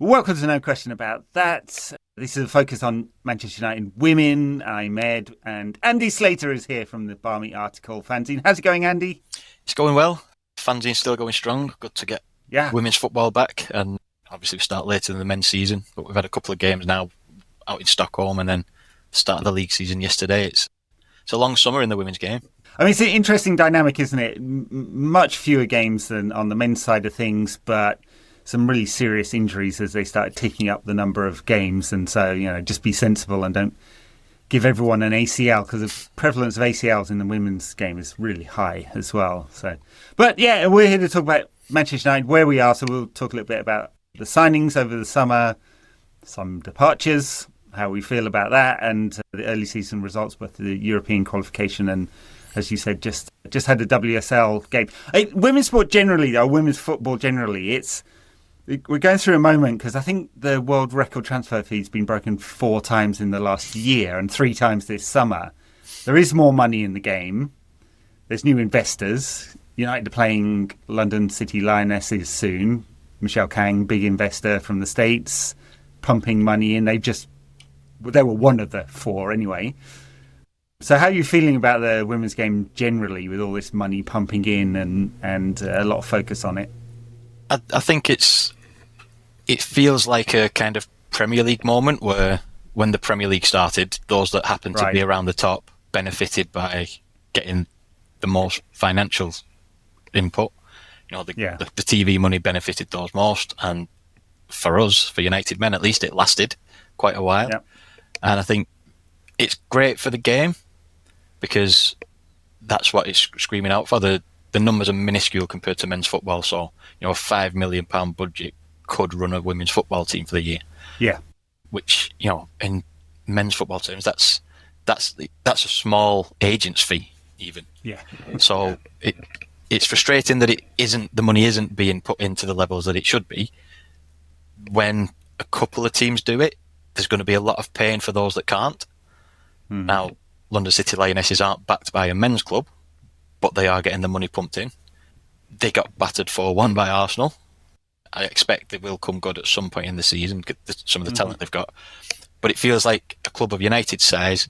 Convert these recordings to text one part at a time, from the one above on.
Welcome to No Question About That. This is a focus on Manchester United women. I'm Ed, and Andy Slater is here from the Barmy Article Fanzine. How's it going, Andy? It's going well. Fanzine's still going strong. Good to get women's football back, and obviously we start later than the men's season, but we've had a couple of games now out in Stockholm and then the start of the league season yesterday. It's a long summer in the women's game. I mean, it's an interesting dynamic, isn't it? Much fewer games than on the men's side of things, but some really serious injuries as they start ticking up the number of games. And so, just be sensible and don't give everyone an ACL, because the prevalence of ACLs in the women's game is really high as well. But we're here to talk about Manchester United, where we are. So we'll talk a little bit about the signings over the summer, some departures, how we feel about that, and the early season results, both the European qualification and, as you said, just had the WSL game. Women's sport generally, though, women's football generally, we're going through a moment because I think the world record transfer fee has been broken 4 times in the last year and 3 times this summer. There is more money in the game. There's new investors. United are playing London City Lionesses soon. Michelle Kang, big investor from the States, pumping money in. They were one of the 4 anyway. So how are you feeling about the women's game generally with all this money pumping in and a lot of focus on it? I think it feels like a kind of Premier League moment where when the Premier League started, those that happened to be around the top benefited by getting the most financial input. The TV money benefited those most, and for us, for United men at least, it lasted quite a while. Yep. And I think it's great for the game because that's what it's screaming out for. The numbers are minuscule compared to men's football, so a £5 million budget could run a women's football team for the year. Yeah, which in men's football terms, that's a small agent's fee even. Yeah. So it's frustrating that the money isn't being put into the levels that it should be. When a couple of teams do it, there's going to be a lot of pain for those that can't. Mm. Now, London City Lionesses aren't backed by a men's club, but they are getting the money pumped in. They got battered 4-1 by Arsenal. I expect they will come good at some point in the season, some of the talent they've got. But it feels like a club of United size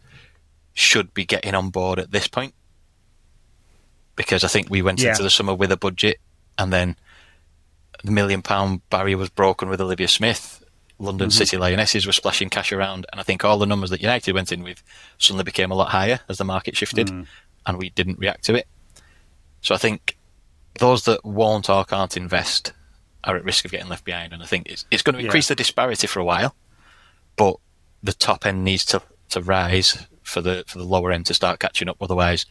should be getting on board at this point. Because I think we went into the summer with a budget, and then the £1 million barrier was broken with Olivia Smith. London City Lionesses were splashing cash around, and I think all the numbers that United went in with suddenly became a lot higher as the market shifted, and we didn't react to it. So I think those that won't or can't invest are at risk of getting left behind, and I think it's going to increase the disparity for a while, but the top end needs to rise for the lower end to start catching up. Otherwise,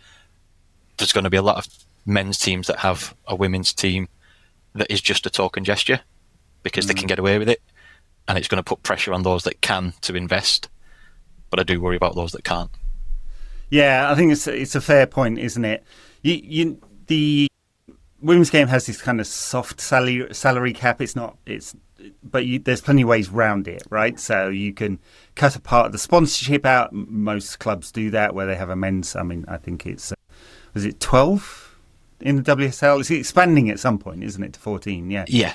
there's going to be a lot of men's teams that have a women's team that is just a token gesture because they can get away with it, and it's going to put pressure on those that can to invest. But I do worry about those that can't. Yeah, I think it's a fair point, isn't it? The women's game has this kind of soft salary cap. But there's plenty of ways around it, right? So you can cut a part of the sponsorship out. Most clubs do that where they have a men's. I mean, I think was it 12 in the WSL? It's expanding at some point, isn't it, to 14? Yeah.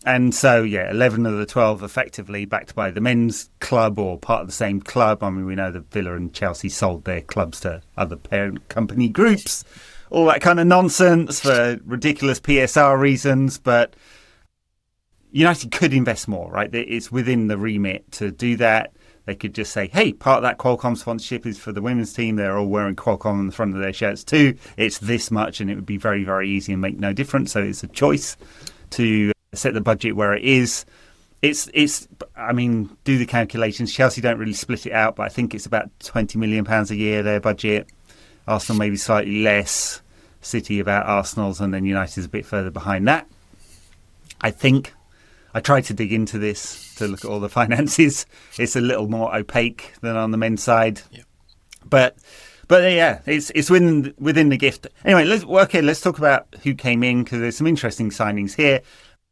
And so, 11 of the 12 effectively backed by the men's club or part of the same club. I mean, we know that Villa and Chelsea sold their clubs to other parent company groups, all that kind of nonsense for ridiculous PSR reasons. But United could invest more, right? It's within the remit to do that. They could just say, hey, part of that Qualcomm sponsorship is for the women's team. They're all wearing Qualcomm on the front of their shirts too. It's this much, and it would be very, very easy and make no difference. So it's a choice to set the budget where it is. I mean, do the calculations. Chelsea don't really split it out, but I think it's about £20 million a year, their budget. Arsenal maybe slightly less. City about Arsenal's, and then United's a bit further behind that. I think I tried to dig into this to look at all the finances. It's a little more opaque than on the men's side. Yep. But it's within the gift. Anyway, let's talk about who came in, because there's some interesting signings here.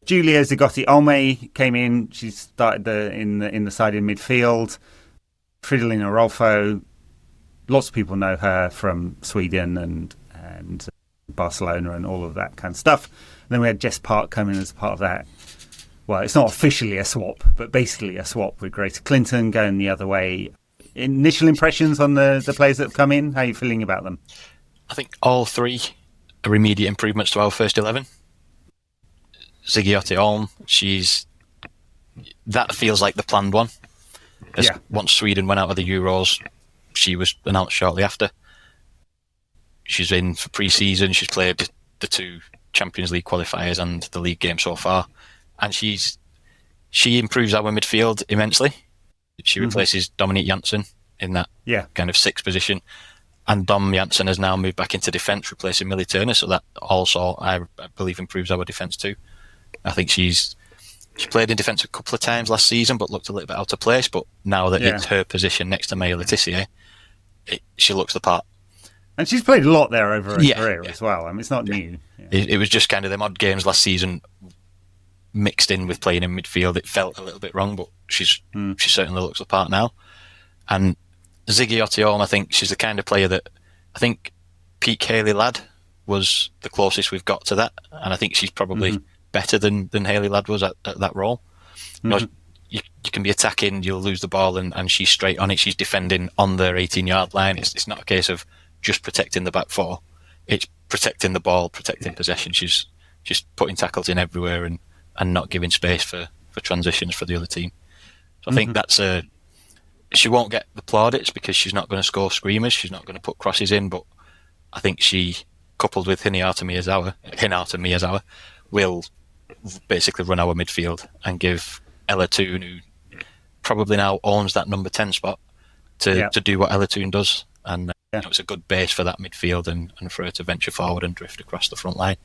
Julia Zigiotti Olme came in. She started in the side in midfield. Fridolina Rolfo, lots of people know her from Sweden and Barcelona and all of that kind of stuff. And then we had Jess Park come in as part of that well, it's not officially a swap, but basically a swap with Grace Clinton going the other way. Initial impressions on the players that have come in? How are you feeling about them? I think all three are immediate improvements to our first 11. Zigiotti Olme, that feels like the planned one. Once Sweden went out of the Euros, she was announced shortly after. She's in for pre-season. She's played the 2 Champions League qualifiers and the league game so far, and she improves our midfield immensely. She replaces Dominique Janssen in that kind of 6th position, and Dom Janssen has now moved back into defence, replacing Millie Turner. So that also, I believe, improves our defence too. I think she played in defence a couple of times last season, but looked a little bit out of place. But now that it's her position next to Maya Letitia, she looks the part. And she's played a lot there over her career as well. I mean, it's not new. Yeah. It was just kind of them odd games last season mixed in with playing in midfield. It felt a little bit wrong, but she certainly looks the part now. And Zigiotti Olme, I think she's the kind of player that I think peak Hayley Ladd was the closest we've got to that, and I think she's probably better than Hayley Ladd was at that role. You know, you can be attacking, you'll lose the ball, and she's straight on it. She's defending on their 18-yard line. It's not a case of just protecting the back 4. It's protecting the ball, protecting possession. She's just putting tackles in everywhere and not giving space for transitions for the other team. So I think that's she won't get the plaudits because she's not going to score screamers. She's not going to put crosses in, but I think she, coupled with Hinata Miyazawa, will basically run our midfield and give Ella Toon, who probably now owns that number 10 spot, to do what Ella Toon does. And it's a good base for that midfield and for her to venture forward and drift across the front line.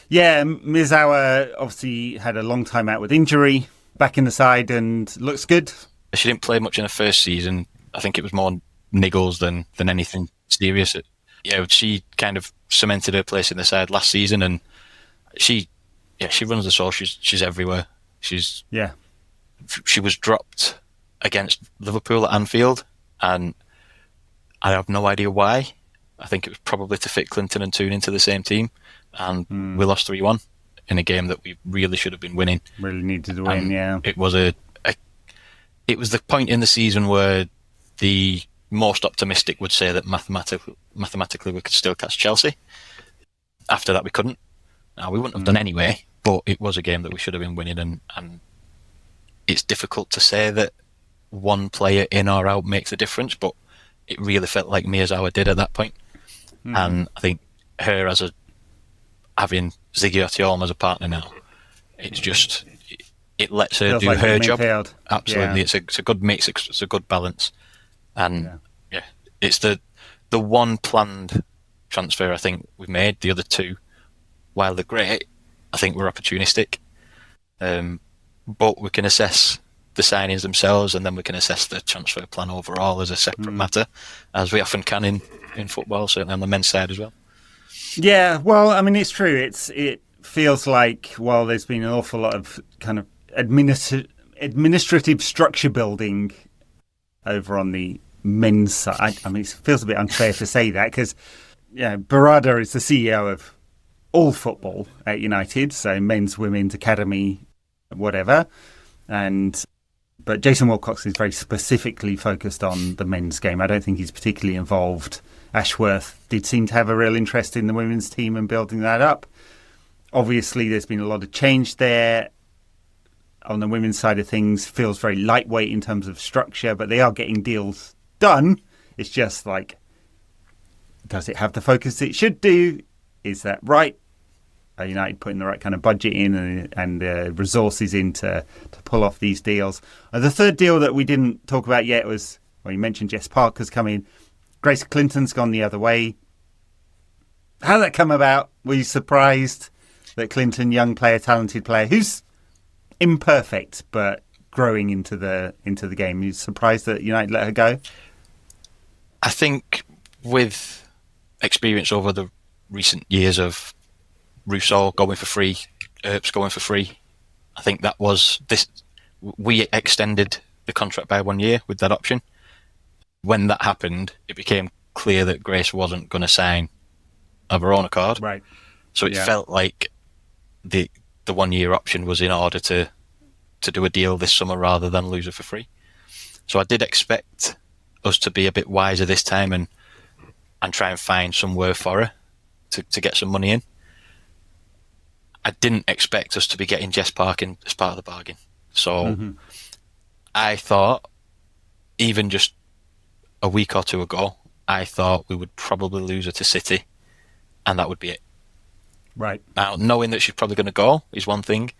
Yeah, Miyazawa obviously had a long time out with injury, back in the side and looks good. She didn't play much in her first season. I think it was more niggles than anything serious. She kind of cemented her place in the side last season, and she runs the show. She's everywhere. She was dropped against Liverpool at Anfield, and I have no idea why. I think it was probably to fit Clinton and Toon into the same team, and we lost 3-1 in a game that we really should have been winning. Really needed to win, It was it was the point in the season where the most optimistic would say that mathematically we could still catch Chelsea. After that, we couldn't. Now, we wouldn't have done anyway, but it was a game that we should have been winning, and it's difficult to say that one player in or out makes a difference, but it really felt like Miyazawa did at that point. And I think her having Zigiotti Olme as a partner now, it's just, it lets her do her job. Absolutely. It's a good mix, it's a good balance. And it's the one planned transfer I think we've made. The other 2, while they're great, I think we're opportunistic. But we can assess the signings themselves, and then we can assess the transfer plan overall as a separate matter, as we often can in football, certainly on the men's side as well. Yeah, well, I mean, it's true. It feels like, while there's been an awful lot of kind of administrative structure building over on the men's side. I mean, it feels a bit unfair to say that because Barada is the CEO of all football at United, so men's, women's, academy, whatever. But Jason Wilcox is very specifically focused on the men's game. I don't think he's particularly involved. Ashworth did seem to have a real interest in the women's team and building that up. Obviously, there's been a lot of change there. On the women's side of things, feels very lightweight in terms of structure, but they are getting deals done. It's just like, does it have the focus it should do? Is that right? Are United putting the right kind of budget in and resources in to pull off these deals? The third deal that we didn't talk about yet was, well, you mentioned Jess Park has come in. Grace Clinton's gone the other way. How did that come about? Were you surprised that Clinton, young player, talented player, who's imperfect but growing into the game, you surprised that United let her go? I think with experience over the recent years of Rousseau going for free, Earps going for free, I think that was this. We extended the contract by 1 year with that option. When that happened, it became clear that Grace wasn't going to sign of her own accord. Right. So it felt like the the 1 year option was in order to do a deal this summer rather than lose her for free. So I did expect us to be a bit wiser this time and try and find somewhere for her to get some money in. I didn't expect us to be getting Jess Park in as part of the bargain. So I thought, even just a week or two ago, I thought we would probably lose her to City, and that would be it. Right. Now, knowing that she's probably going to go is one thing.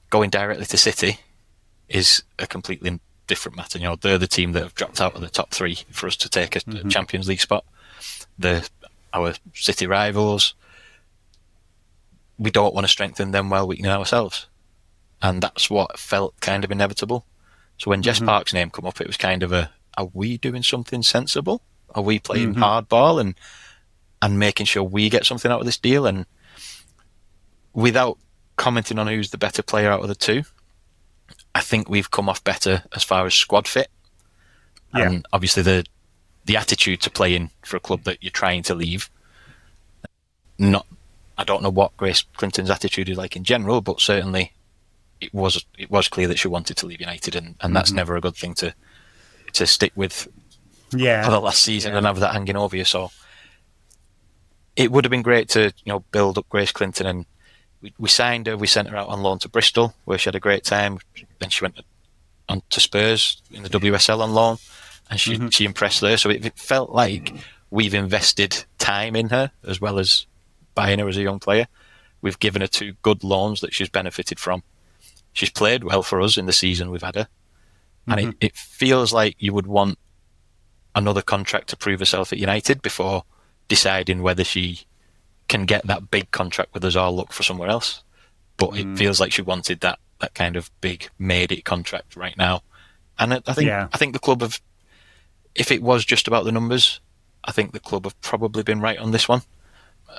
Going directly to City is a completely different matter. You know, they're the team that have dropped out of the top three for us to take a Champions League spot. They're our City rivals. We don't want to strengthen them while weakening ourselves. And that's what felt kind of inevitable. So when Jess Park's name come up, it was kind of are we doing something sensible? Are we playing hardball and making sure we get something out of this deal? And without commenting on who's the better player out of the two, I think we've come off better as far as squad fit. Yeah. And obviously the attitude to playing for a club that you're trying to leave. I don't know what Grace Clinton's attitude is like in general, but certainly it was clear that she wanted to leave United, and that's never a good thing to stick with for the last season and have that hanging over you. So it would have been great to build up Grace Clinton, and we signed her. We sent her out on loan to Bristol, where she had a great time. Then she went on to Spurs in the WSL on loan, and she impressed there. So it felt like we've invested time in her as well as buying her as a young player. We've given her 2 good loans that she's benefited from. She's played well for us in the season we've had her. And it feels like you would want another contract to prove herself at United before deciding whether she can get that big contract with us or look for somewhere else. But it feels like she wanted that kind of big made it contract right now. And I think the club have, if it was just about the numbers, I think the club have probably been right on this one.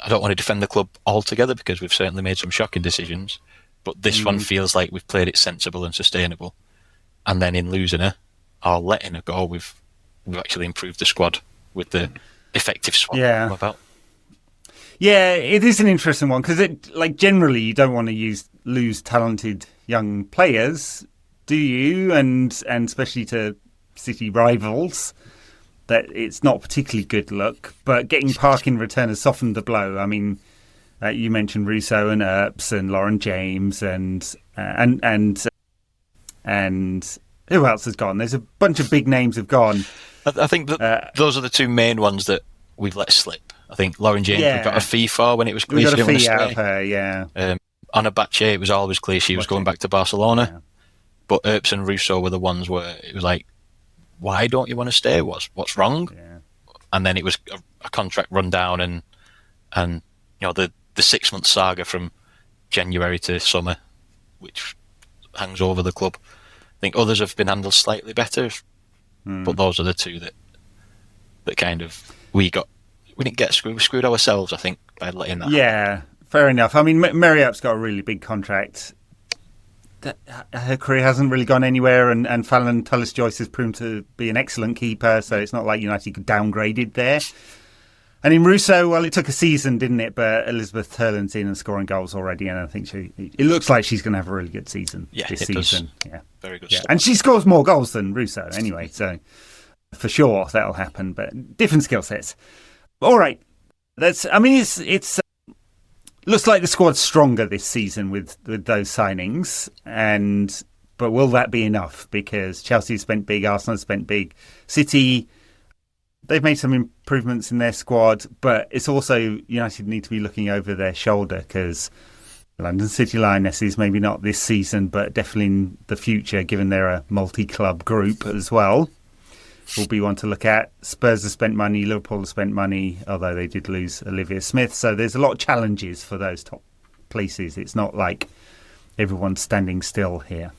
I don't want to defend the club altogether because we've certainly made some shocking decisions, but this one feels like we've played it sensible and sustainable. And then in losing her or letting her go, we've actually improved the squad with the effective swap. Yeah. Yeah, it is an interesting one because generally you don't want to lose talented young players, do you? And especially to City rivals. That it's not particularly good look, but getting Park in return has softened the blow. I mean, you mentioned Russo and Earps and Lauren James and who else has gone? There's a bunch of big names have gone. I think that those are the 2 main ones that we've let slip. I think Lauren James we got a fee for when it was clear she didn't want to stay. Out of her, yeah. Anna Batche, it was always clear she was going back to Barcelona, but Earps and Russo were the ones where it was like, why don't you want to stay? What's wrong? Yeah. And then it was a contract rundown and the 6-month saga from January to summer, which hangs over the club. I think others have been handled slightly better, but those are the 2 that kind of we didn't get screwed. We screwed ourselves, I think, by letting that happen. Fair enough. I mean, Mary Earps got a really big contract. Her career hasn't really gone anywhere, and Fallon Tullis-Joyce has proven to be an excellent keeper, so it's not like United downgraded there. And in Russo, well, it took a season, didn't it? But Elizabeth Turlin's in and scoring goals already, and I think it looks like she's going to have a really good season this season. Does. Yeah, very good. Yeah. And she scores more goals than Russo anyway, so for sure that'll happen. But different skill sets. All right, it's. Looks like the squad's stronger this season with those signings, but will that be enough? Because Chelsea spent big, Arsenal spent big, City, they've made some improvements in their squad, but it's also United need to be looking over their shoulder because London City Lionesses, maybe not this season, but definitely in the future, given they're a multi-club group as well, will be one to look at. Spurs have spent money, Liverpool have spent money, although they did lose Olivia Smith. So there's a lot of challenges for those top places. It's not like everyone's standing still here.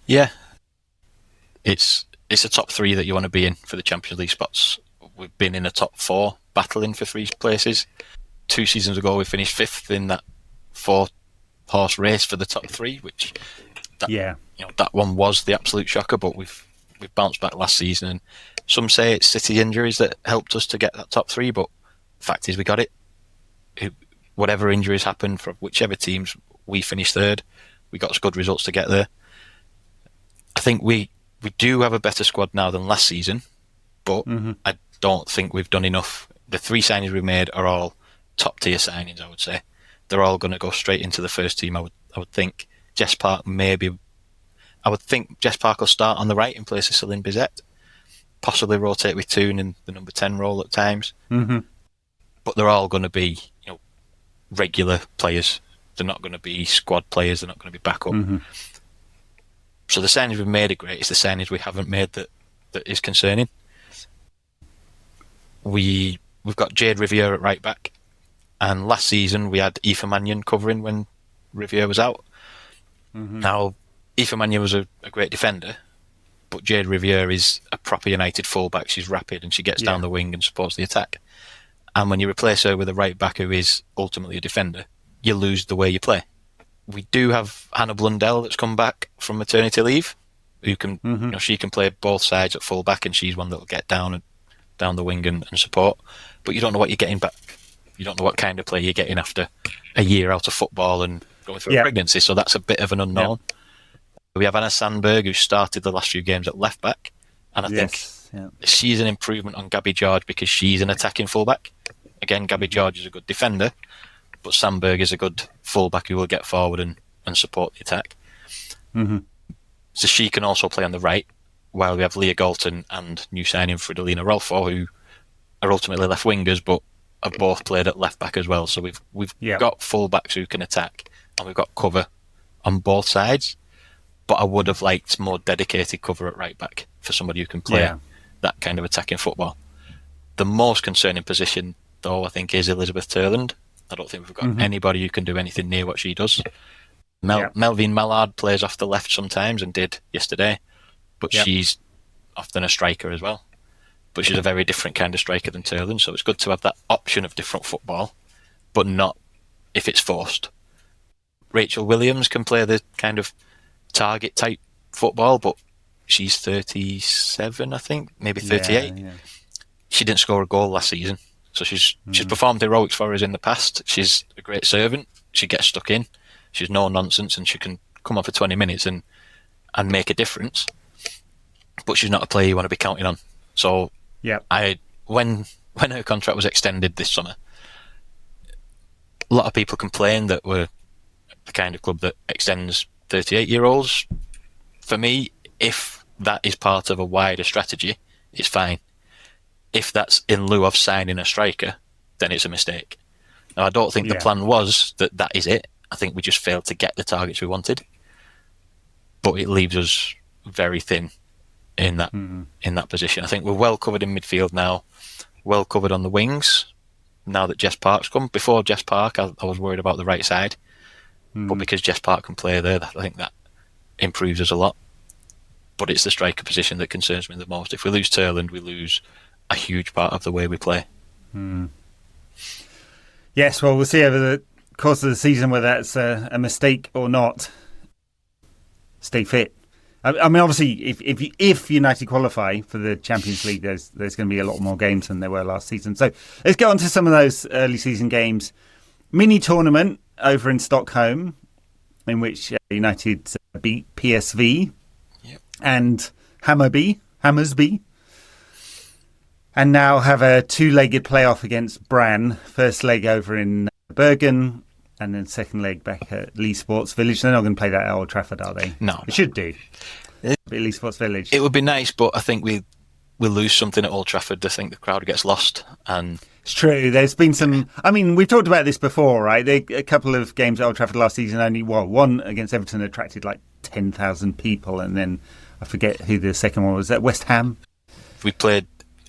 Yeah. It's a top 3 that you want to be in for the Champions League spots. We've been in the top 4, battling for 3 places. 2 seasons ago, we finished 5th in that 4-horse race for the top 3, which that one was the absolute shocker, but we've bounced back last season, and some say it's City injuries that helped us to get that top 3, but the fact is we got it. Whatever injuries happen for whichever teams, We finished third. We got good results to get there. I think we do have a better squad now than last season, but I don't think we've done enough. The 3 signings we've made are all top tier signings, I would say. They're all going to go straight into the first team, I would think. Jess Park I would think Jess Park will start on the right in place of Celine Bizet, possibly rotate with Toon in the number 10 role at times. But they're all going to be, regular players. They're not going to be squad players. They're not going to be backup. So the signings we've made are great. It's the signings we haven't made that is concerning. We've got Jade Riviere at right back, and last season we had Aoife Mannion covering when Riviere was out. Now, Aoife Mannion was a great defender, but Jade Riviere is a proper United fullback. She's rapid and she gets down the wing and supports the attack. And when you replace her with a right back who is ultimately a defender, you lose the way you play. We do have Hannah Blundell that's come back from maternity leave, who can, she can play both sides at full back, and she's one that will get down the wing and support. But you don't know what you're getting back. You don't know what kind of play you're getting after a year out of football and going through a pregnancy. So that's a bit of an unknown. We have Anna Sandberg, who started the last few games at left back, and I think she's an improvement on Gabby George because she's an attacking fullback. Again, Gabby George is a good defender, but Sandberg is a good fullback who will get forward and support the attack. So she can also play on the right, while we have Leah Galton and new signing Fridolina Rolfo, who are ultimately left wingers, but have both played at left back as well. So we've got fullbacks who can attack, and we've got cover on both sides. But I would have liked more dedicated cover at right back for somebody who can play that kind of attacking football. The most concerning position, though, I think, is Elizabeth Turland. I don't think we've got anybody who can do anything near what she does. Melvin Mallard plays off the left sometimes and did yesterday, but she's often a striker as well. But she's a very different kind of striker than Turland, so it's good to have that option of different football, but not if it's forced. Rachel Williams can play the kind of target type football, but she's 37, I think, maybe 38. She didn't score a goal last season, so she's performed heroics for us in the past. She's a great servant. She gets stuck in. She's no nonsense, and she can come on for 20 minutes and make a difference. But she's not a player you want to be counting on. So when her contract was extended this summer, a lot of people complained that we're the kind of club that extends 38-year-olds. For me, if that is part of a wider strategy, it's fine. If that's in lieu of signing a striker, then it's a mistake. Now, I don't think the plan was that is it. I think we just failed to get the targets we wanted. But it leaves us very thin in that position. I think we're well covered in midfield now, well covered on the wings, now that Jess Park's come. Before Jess Park, I was worried about the right side. But because Jess Park can play there, I think that improves us a lot. But it's the striker position that concerns me the most. If we lose Turland, we lose a huge part of the way we play. Yes, well, we'll see over the course of the season whether that's a mistake or not. Stay fit. I mean, obviously, if United qualify for the Champions League, there's going to be a lot more games than there were last season. So let's get on to some of those early season games. Mini tournament over in Stockholm, in which United beat PSV and Hammarby, and now have a two-legged playoff against Brann. First leg over in Bergen, and then second leg back at Lee Sports Village. They're not going to play that at Old Trafford, are they? No. They should do. Lee Sports Village. It would be nice, but I think we'll lose something at Old Trafford. I think the crowd gets lost. And it's true. There's been some... I mean, we've talked about this before, right? A couple of games at Old Trafford last season, only one against Everton attracted like 10,000 people, and then I forget who the second one was. At West Ham? We played...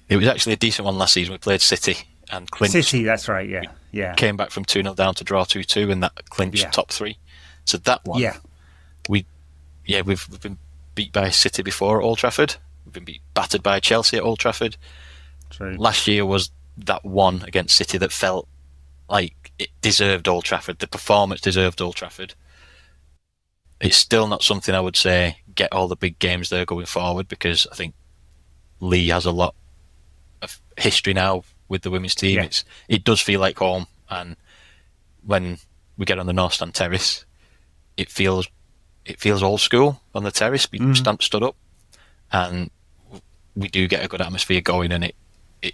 It was actually a decent one last season. We played City and clinched. City, that's right, yeah. Came back from 2-0 down to draw 2-2, and that clinched top three. So that one... We've been beat by City before at Old Trafford. We've been battered by Chelsea at Old Trafford. True. Last year was that one against City that felt like it deserved Old Trafford. The performance deserved Old Trafford. It's still not something I would say get all the big games there going forward, because I think Lee has a lot of history now with the women's team. It does feel like home, and when we get on the North Stand Terrace, it feels old school on the terrace. We stood up, and we do get a good atmosphere going. And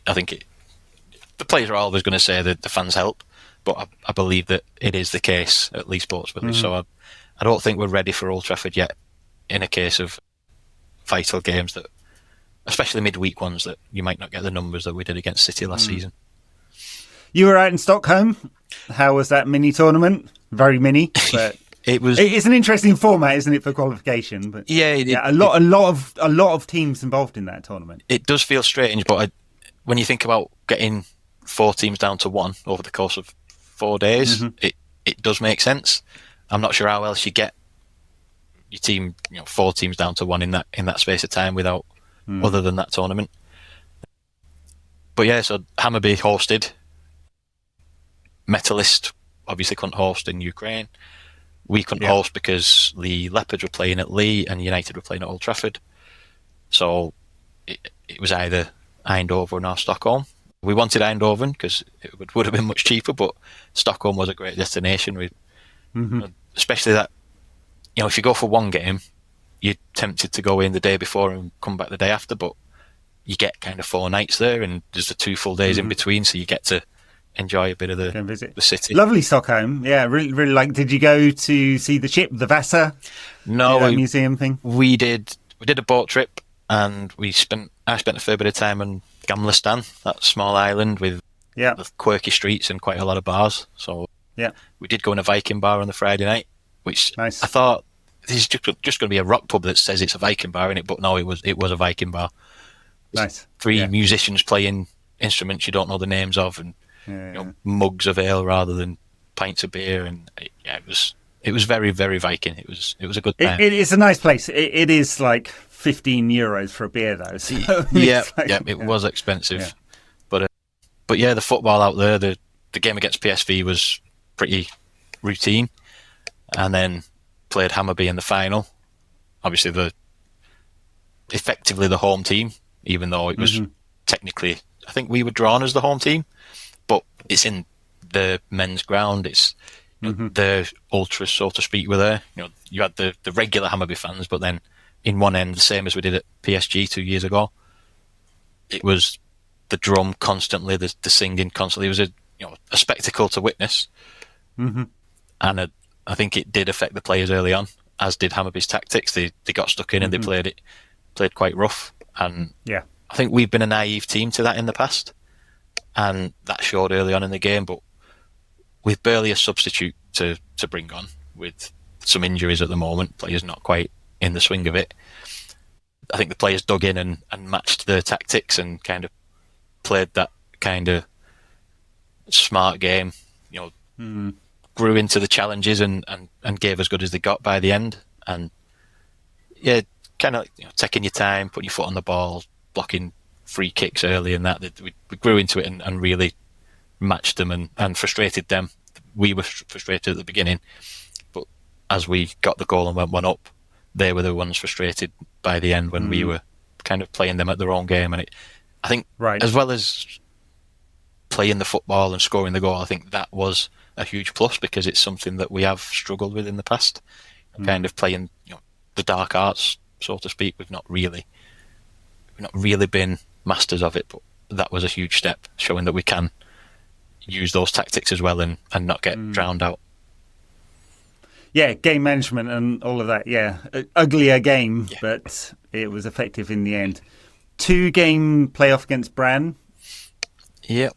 I think the players are always going to say that the fans help, but I believe that it is the case at Leigh Sports Village. So I don't think we're ready for Old Trafford yet. In a case of vital games that, especially midweek ones, that you might not get the numbers that we did against City last season. You were out in Stockholm. How was that mini tournament? Very mini, but it's an interesting format, isn't it, for qualification? But a lot of teams involved in that tournament. It does feel strange, but when you think about getting 4 teams down to 1 over the course of 4 days, it does make sense. I'm not sure how else you get your team, 4 teams down to 1 in that space of time without other than that tournament. But yeah, so Hammarby hosted. Metalist obviously couldn't host in Ukraine. We couldn't host because the Leopards were playing at Leigh and United were playing at Old Trafford. So it was either Eindhoven or Stockholm. We wanted Eindhoven because it would have been much cheaper, but Stockholm was a great destination. Especially that, if you go for one game, you're tempted to go in the day before and come back the day after, but you get kind of 4 nights there, and there's the 2 full days in between, so you get to enjoy a bit of the city. Lovely Stockholm, yeah, really, really like. Did you go to see the ship, the Vasa? No, museum thing. We did a boat trip, and I spent a fair bit of time on Gamlestan, that small island with quirky streets and quite a lot of bars. So we did go in a Viking bar on the Friday night, which nice. I thought this is just going to be a rock pub that says it's a Viking bar in it, but no, it was a Viking bar. Nice. 3 musicians playing instruments you don't know the names of, and mugs of ale rather than pints of beer, and it was very, very Viking. It was a good time. It's a nice place. It is like €15 for a beer though. So it was expensive, but the football out there, the game against PSV was pretty routine, and then played Hammarby in the final. Obviously, effectively the home team, even though it was technically, I think we were drawn as the home team, but it's in the men's ground. It's the ultras, so to speak, were there. You had the regular Hammarby fans, but then in one end, the same as we did at PSG 2 years ago, it was the drum constantly, the singing constantly. It was a spectacle to witness, and I think it did affect the players early on, as did Hammarby's tactics. They got stuck in and they played quite rough, and I think we've been a naive team to that in the past, and that showed early on in the game. But with barely a substitute to bring on, with some injuries at the moment, players not quite in the swing of it, I think the players dug in and matched their tactics and kind of played that kind of smart game, grew into the challenges and gave as good as they got by the end. And kind of taking your time, putting your foot on the ball, blocking free kicks early, and that we grew into it and really matched them and frustrated them. We were frustrated at the beginning, but as we got the goal and went one up, they were the ones frustrated by the end when we were kind of playing them at their own game. And I think as well as playing the football and scoring the goal, I think that was a huge plus, because it's something that we have struggled with in the past, kind of playing the dark arts, so to speak. We've not really been masters of it, but that was a huge step, showing that we can use those tactics as well and not get drowned out. Yeah, game management and all of that. Yeah, uglier game, but it was effective in the end. 2-game playoff against Brann. Yeah,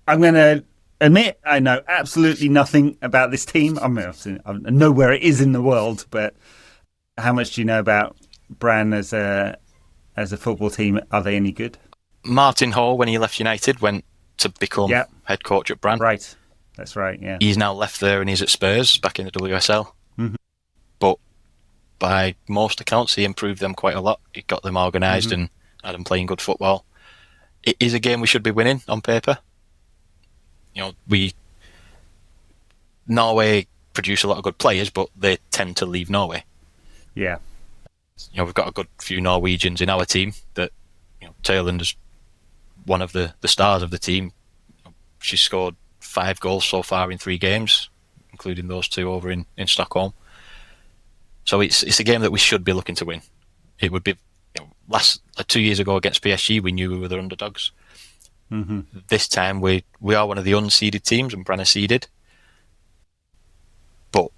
I'm going to admit I know absolutely nothing about this team. I know where it is in the world, but how much do you know about Brann as a football team? Are they any good? Martin Hall, when he left United, went to become head coach at Brann. Right. That's right, yeah. He's now left there and he's at Spurs, back in the WSL. But by most accounts, he improved them quite a lot. He got them organised and had them playing good football. It is a game we should be winning on paper. Norway produce a lot of good players, but they tend to leave Norway. Yeah. We've got a good few Norwegians in our team. That Tayland is one of the stars of the team. She's scored 5 goals so far in 3 games. including those two over in Stockholm. So it's a game that we should be looking to win. It would be 2 years ago against PSG, we knew we were the underdogs. Mm-hmm. This time we are one of the unseeded teams and Branagh seeded, but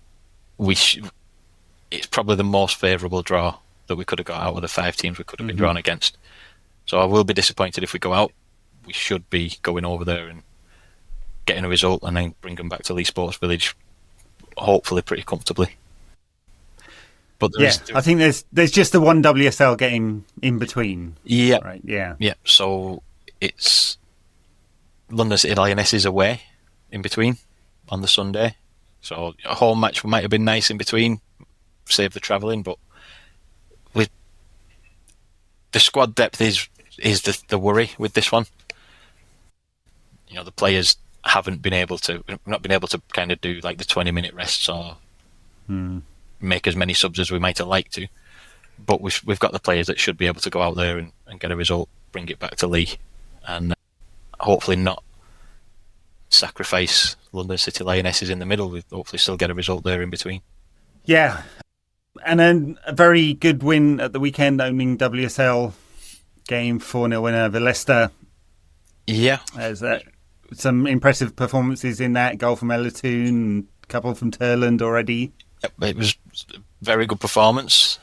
it's probably the most favourable draw that we could have got out of the 5 teams we could have been drawn against. So I will be disappointed if we go out. We should be going over there and getting a result and then bring them back to Leigh Sports Village, hopefully pretty comfortably. But I think there's just the one WSL game in between. Yeah. Right. Yeah. Yeah. So it's London City Lionesses away in between on the Sunday. So a home match might have been nice in between, save the travelling, but with the squad depth is the worry with this one. You know, the players haven't been able to kind of do like the 20-minute rests or make as many subs as we might have liked to. But we've got the players that should be able to go out there and get a result, bring it back to Leigh, and hopefully not sacrifice London City Lionesses in the middle. We hopefully still get a result there in between. Yeah. And then a very good win at the weekend, opening WSL game, 4-0 win over Leicester. Yeah. There's some impressive performances in that. Goal from Ellertoon, a couple from Turland already. Yep, it was a very good performance.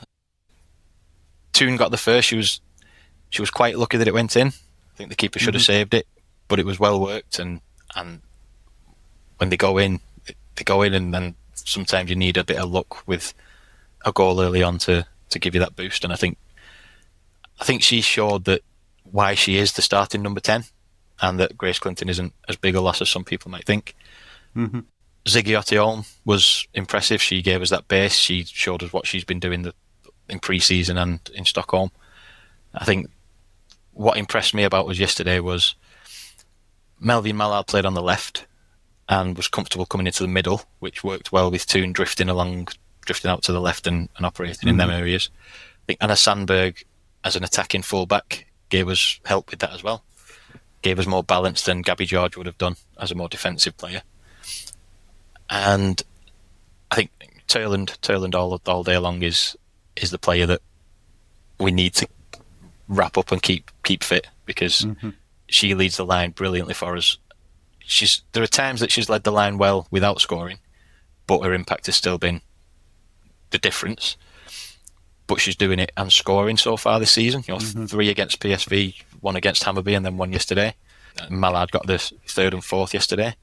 Toon got the first. She was quite lucky that it went in. I think the keeper should have saved it, but it was well worked. And when they go in, and then sometimes you need a bit of luck with a goal early on to give you that boost. And I think she showed that why she is the starting number 10, and that Grace Clinton isn't as big a loss as some people might think. Mm-hmm. Zigiotti Olme was impressive. She gave us that base. She showed us what she's been doing in pre-season and in Stockholm. I think what impressed me about us yesterday was Melvin Mallard played on the left and was comfortable coming into the middle, which worked well with Toon drifting out to the left and operating in them areas. I think Anna Sandberg, as an attacking fullback, gave us help with that as well. Gave us more balance than Gabby George would have done as a more defensive player. And I think Turland all day long is the player that we need to wrap up and keep fit, because she leads the line brilliantly for us. There are times that she's led the line well without scoring, but her impact has still been the difference. But she's doing it and scoring so far this season. 3 against PSV, 1 against Hammarby, and then 1 yesterday. Mallard got the 3rd and 4th yesterday.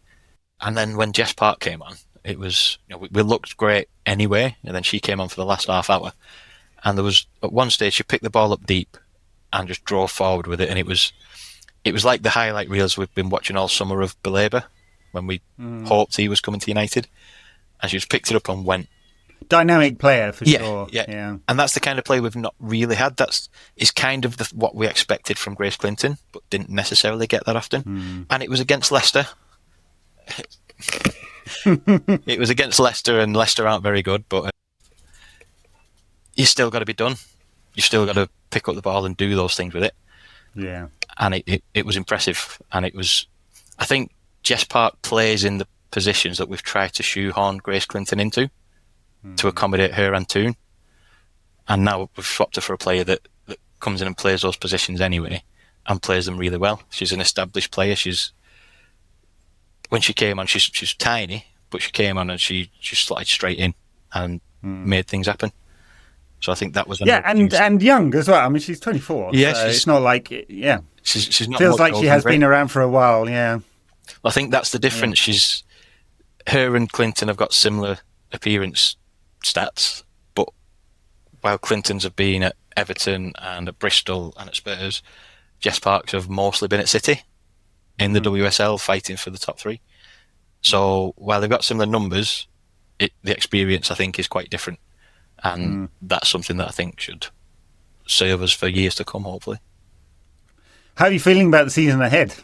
And then when Jess Park came on, it was, we looked great anyway, and then she came on for the last half hour. And there was, at one stage, she picked the ball up deep and just drove forward with it, and it was like the highlight reels we've been watching all summer of Belabor, when we hoped he was coming to United. And she just picked it up and went. Dynamic player, for sure. Yeah. And that's the kind of play we've not really had. It's kind of what we expected from Grace Clinton, but didn't necessarily get that often. And it was against Leicester. It was against Leicester, and Leicester aren't very good, but you still got to be done. You still got to pick up the ball and do those things with it. Yeah. And it was impressive. And it was, I think Jess Park plays in the positions that we've tried to shoehorn Grace Clinton into to accommodate her and Toon. And now we've swapped her for a player that comes in and plays those positions anyway, and plays them really well. She's an established player. When she came on, she's tiny, but she came on and she slotted straight in and made things happen. So I think that was and young as well. I mean, she's 24. Yeah, so it's not like she's not feels like she has been around for a while. Yeah, I think that's the difference. Her and Clinton have got similar appearance stats, but while Clinton's have been at Everton and at Bristol and at Spurs, Jess Parks have mostly been at City in the WSL, fighting for the top 3. So while they've got similar numbers, the experience, I think, is quite different. And that's something that I think should serve us for years to come, hopefully. How are you feeling about the season ahead?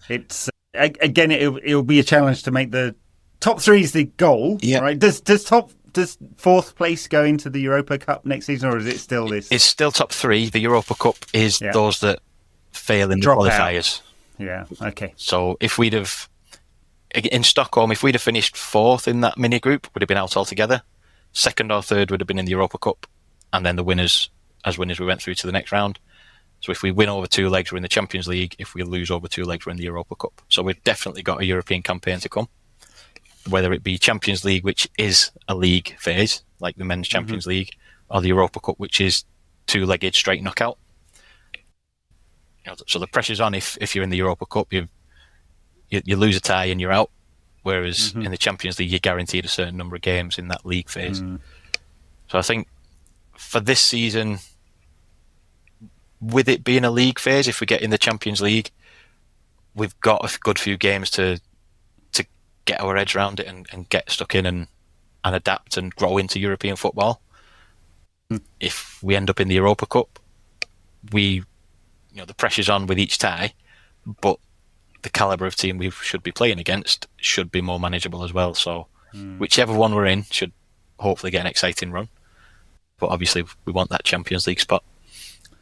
It's again, it'll be a challenge to make the top 3 is the goal, right? Does 4th place go into the Europa Cup next season, or is it still this? It's still top 3. The Europa Cup is those that fail in the qualifiers. Yeah. Okay. So if in Stockholm, if we'd have finished fourth in that mini group, we'd have been out altogether. Second or third would have been in the Europa Cup, and then the winners, as winners, we went through to the next round. So if we win over 2 legs, we're in the Champions League. If we lose over 2 legs, we're in the Europa Cup. So we've definitely got a European campaign to come. Whether it be Champions League, which is a league phase, like the Men's Champions League, or the Europa Cup, which is 2-legged straight knockout. So the pressure's on if you're in the Europa Cup, you lose a tie and you're out. Whereas in the Champions League, you're guaranteed a certain number of games in that league phase. So I think for this season, with it being a league phase, if we get in the Champions League, we've got a good few games to get our heads around it and get stuck in and adapt and grow into European football. If we end up in the Europa Cup, the pressure's on with each tie, but the calibre of team we should be playing against should be more manageable as well. So whichever one we're in should hopefully get an exciting run. But obviously we want that Champions League spot.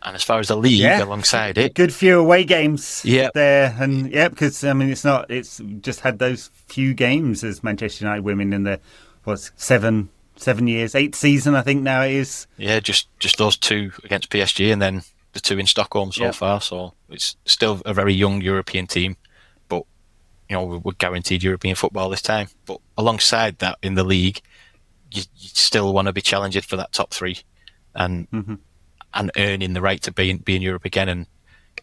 And as far as the league alongside it, good few away games there, and because it's just had those few games as Manchester United women in the 7 years, 8th season I think now it is. Yeah, just those 2 against PSG and then the 2 in Stockholm so far. So it's still a very young European team, but we're guaranteed European football this time. But alongside that, in the league, you still want to be challenging for that top 3, and earning the right to be in Europe again. And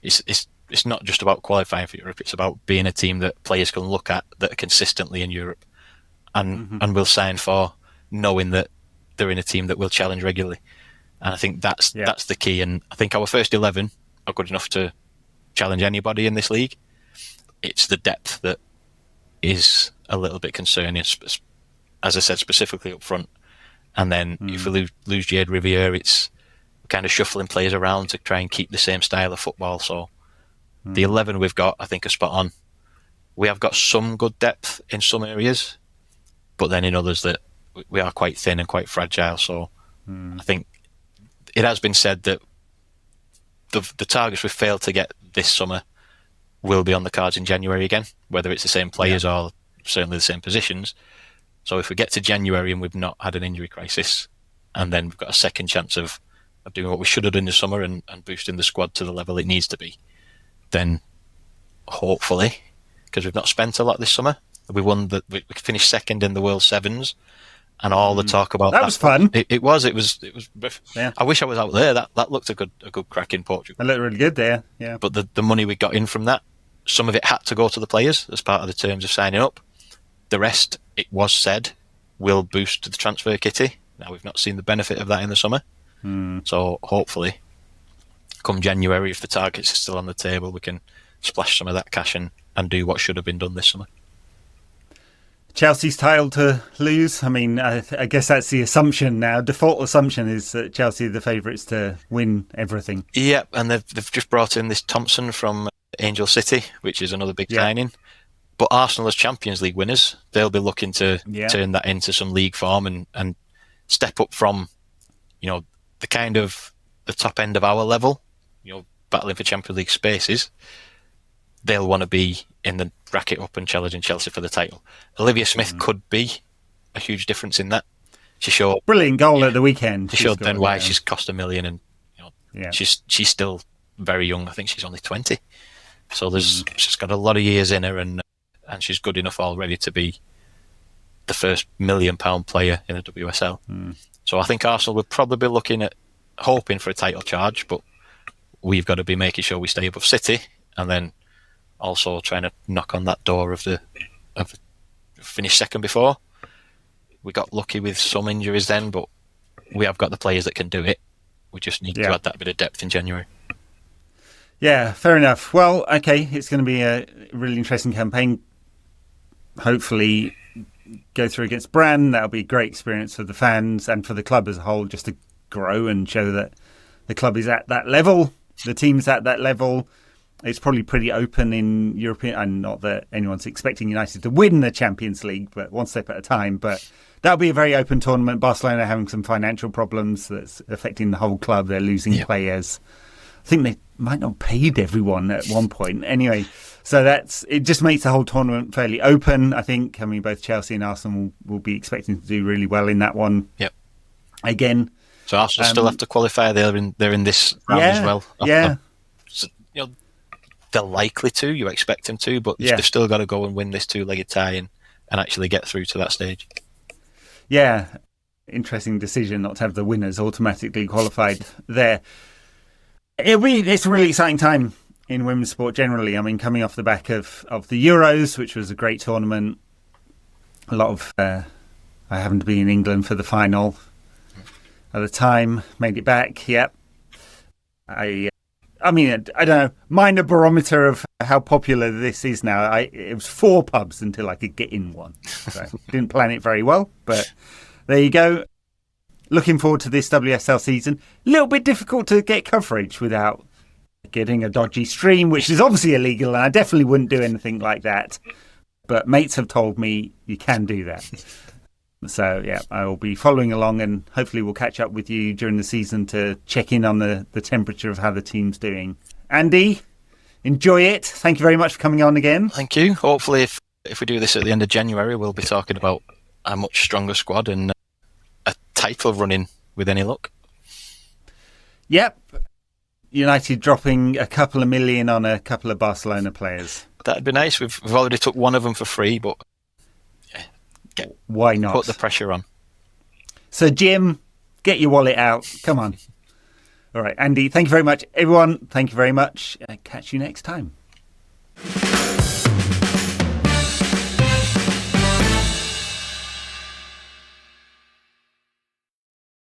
it's not just about qualifying for Europe, it's about being a team that players can look at that are consistently in Europe and will sign for, knowing that they're in a team that will challenge regularly. And I think that's the key. And I think our first 11 are good enough to challenge anybody in this league. It's the depth that is a little bit concerning, as I said, specifically up front. And then if we lose Jade Riviere, it's kind of shuffling players around to try and keep the same style of football. So the 11 we've got, I think, are spot on. We have got some good depth in some areas, but then in others that we are quite thin and quite fragile. So I think it has been said that the targets we've failed to get this summer will be on the cards in January again, whether it's the same players or certainly the same positions. So if we get to January and we've not had an injury crisis, and then we've got a second chance of doing what we should have done this summer and boosting the squad to the level it needs to be, then hopefully, because we've not spent a lot this summer, we finished second in the World Sevens, and all the talk about that was fun. It was. Yeah. I wish I was out there. That looked a good crack in Portugal. It looked really good there. Yeah. But the money we got in from that, some of it had to go to the players as part of the terms of signing up. The rest, it was said, will boost the transfer kitty. Now we've not seen the benefit of that in the summer. So hopefully, come January, if the targets are still on the table, we can splash some of that cash and do what should have been done this summer. Chelsea's title to lose. I mean, I guess that's the assumption now. Default assumption is that Chelsea are the favourites to win everything. Yeah, and they've just brought in this Thompson from Angel City, which is another big signing. But Arsenal as Champions League winners, they'll be looking to turn that into some league form and step up from, the kind of the top end of our level, battling for Champions League spaces. They'll want to be in the bracket up and challenging Chelsea for the title. Olivia Smith could be a huge difference in that. She showed brilliant goal at the weekend. She showed then why she's cost $1 million, and she's still very young. I think she's only 20, so she's got a lot of years in her, and she's good enough already to be the first £1 million player in the WSL. So I think Arsenal would probably be looking at hoping for a title charge, but we've got to be making sure we stay above City, and then also trying to knock on that door of finish second before. We got lucky with some injuries then, but we have got the players that can do it. We just need to add that bit of depth in January. Yeah, fair enough. Well, okay, it's going to be a really interesting campaign. Hopefully go through against Brann. That'll be a great experience for the fans and for the club as a whole, just to grow and show that the club is at that level, the team's at that level. It's probably pretty open in European, and not that anyone's expecting United to win the Champions League, but one step at a time. But that'll be a very open tournament. Barcelona having some financial problems that's affecting the whole club. They're losing players. I think they might not have paid everyone at one point. Anyway, So it just makes the whole tournament fairly open, I think. I mean, both Chelsea and Arsenal will be expecting to do really well in that one. Yep. Again. So Arsenal still have to qualify. They're in this round as well. Yeah. So, they're likely to. You expect them to, but they've still got to go and win this two-legged tie and actually get through to that stage. Yeah. Interesting decision not to have the winners automatically qualified there. It's a really exciting time in women's sport generally. I mean, coming off the back of the Euros, which was a great tournament. A lot of... I happened to be in England for the final at the time. Made it back, yep. I mean, I don't know. Minor barometer of how popular this is now. It was 4 pubs until I could get in one. So didn't plan it very well, but there you go. Looking forward to this WSL season. A little bit difficult to get coverage without getting a dodgy stream, which is obviously illegal, and I definitely wouldn't do anything like that. But mates have told me you can do that. So, yeah, I will be following along, and hopefully we'll catch up with you during the season to check in on the temperature of how the team's doing. Andy, enjoy it. Thank you very much for coming on again. Thank you. Hopefully, if we do this at the end of January, we'll be talking about a much stronger squad and a title running with any luck. Yep. United dropping a couple of million on a couple of Barcelona players. That'd be nice. We've already took one of them for free, but why not? Put the pressure on. So, Jim, get your wallet out. Come on. All right, Andy, thank you very much. Everyone, thank you very much. Catch you next time.